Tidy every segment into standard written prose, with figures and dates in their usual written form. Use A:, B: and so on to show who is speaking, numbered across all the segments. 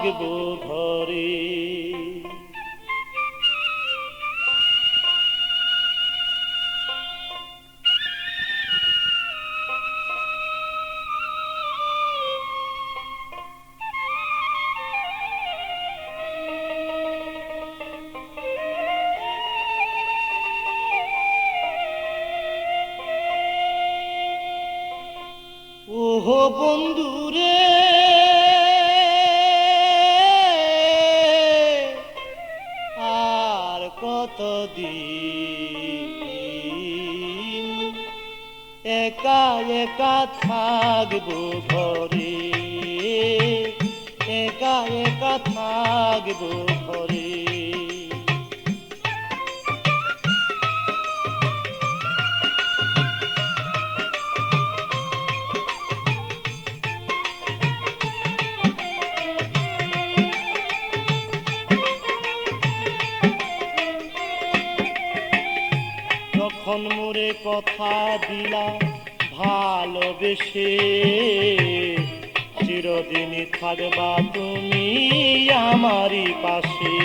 A: থাকবো ঘরে। ওহো বন্ধুরে আর কতদিন একা একা থাকবো ঘরে, একা একা থাকবো ঘরে। যখন মোরে কথা দিলা ভালোবেসে, চিরদিনই থাকবা তুমি আমারই পাশে।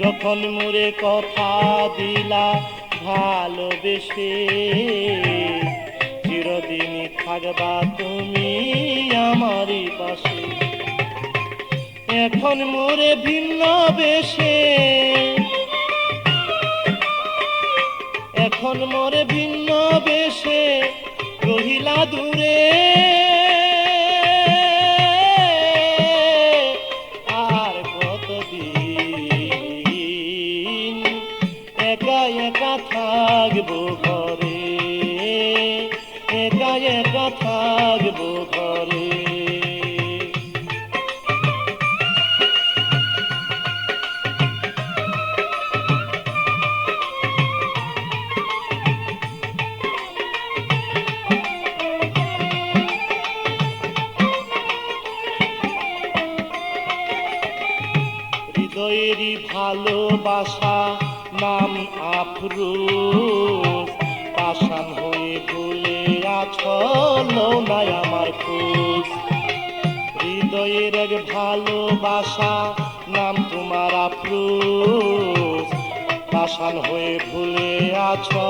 A: যখন মোরে কথা দিলা ভালোবেসে, চিরদিনই থাকবা তুমি আমারই পাশে। এখন মোরে ভিন্ন বেশে, এখন মোরে ভিন্ন বেশে রহিলা দূরে। আর কতদিন একা একা থাকবো ঘরে, একা একা থাকবো ঘরে। হৃদয়েরই ভালোবাসা নাম আফরোজ, পাষাণ হয়ে ভুলে আছো লও নাই আমার খোঁজ। হৃদয়ের এক ভালোবাসা নাম তোমার আফরোজ, পাষাণ হয়ে ভুলে আছো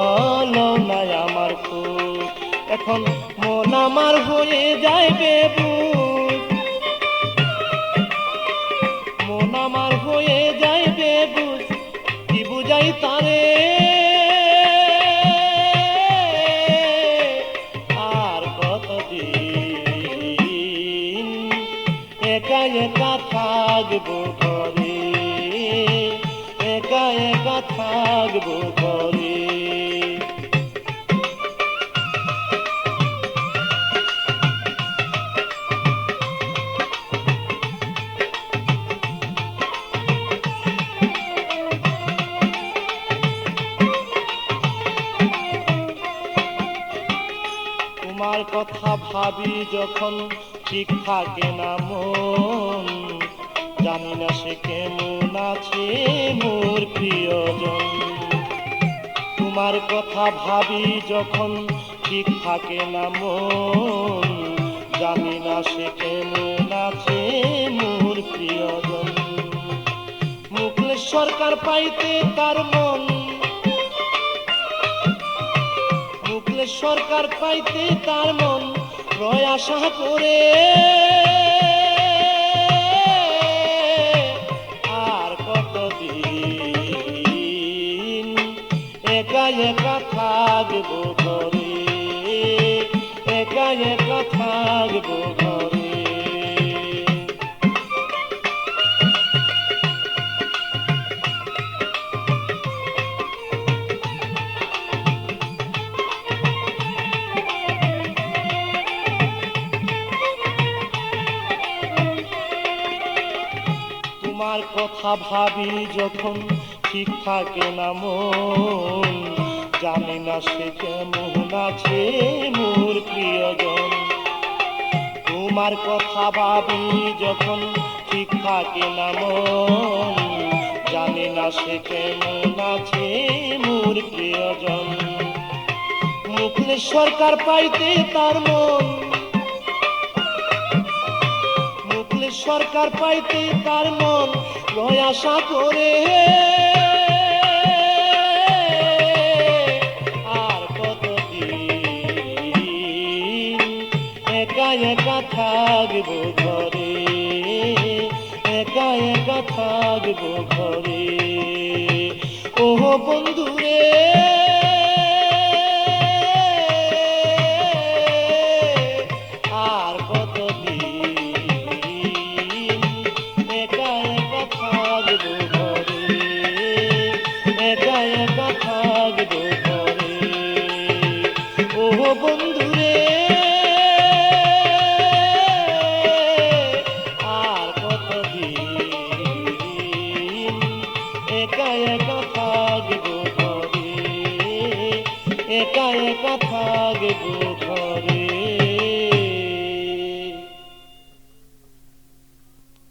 A: লও নাই আমার খোঁজ। এখন মন আমার হয়ে যাইবে বুঝ, মন আমার হয়ে যাইবে বুঝ, কি বুঝাই তারে। আর কতদিন একা একা থাকবো ঘরে, একা একা থাকবো ঘরে। তোমার কথা ভাবি যখন ঠিক থাকে না মন, জানি না সে কেমন আছে মোর প্রিয়জন। তোমার কথা ভাবি যখন ঠিক থাকে না মন, জানি না সে কেমন আছে মোর প্রিয়জন। মুকলেশ সরকার পাইতে তার মন, মুকলেশ সরকার পাইতে তার মন রয় আশা করে। আর কতদিন একা একা থাকবো ঘরে, একা একা থাকবো ঘরে। তোমার কথা ভাবি যখন ঠিক থাকে না মন, জানি না সে কেমন আছে মোর প্রিয়জন। তোমার কথা ভাবি যখন ঠিক থাকে না মন, জানি না সে কেমন আছে মোর প্রিয়জন। মুকলেশ সরকার পাইতে তার মন, মুকলেশ সরকার পাইতে তার মন লয় আশা করে আর কতদিন একা একা থাকবো ঘরে একা একা থাকবো ঘরে ও বন্ধুরে আর কতদিন একা একা থাকবো ঘরে একা একা থাকবো ঘরে ও বন্ধুরে আর কতদিন একা একা থাকবো ঘরে একা একা থাকবো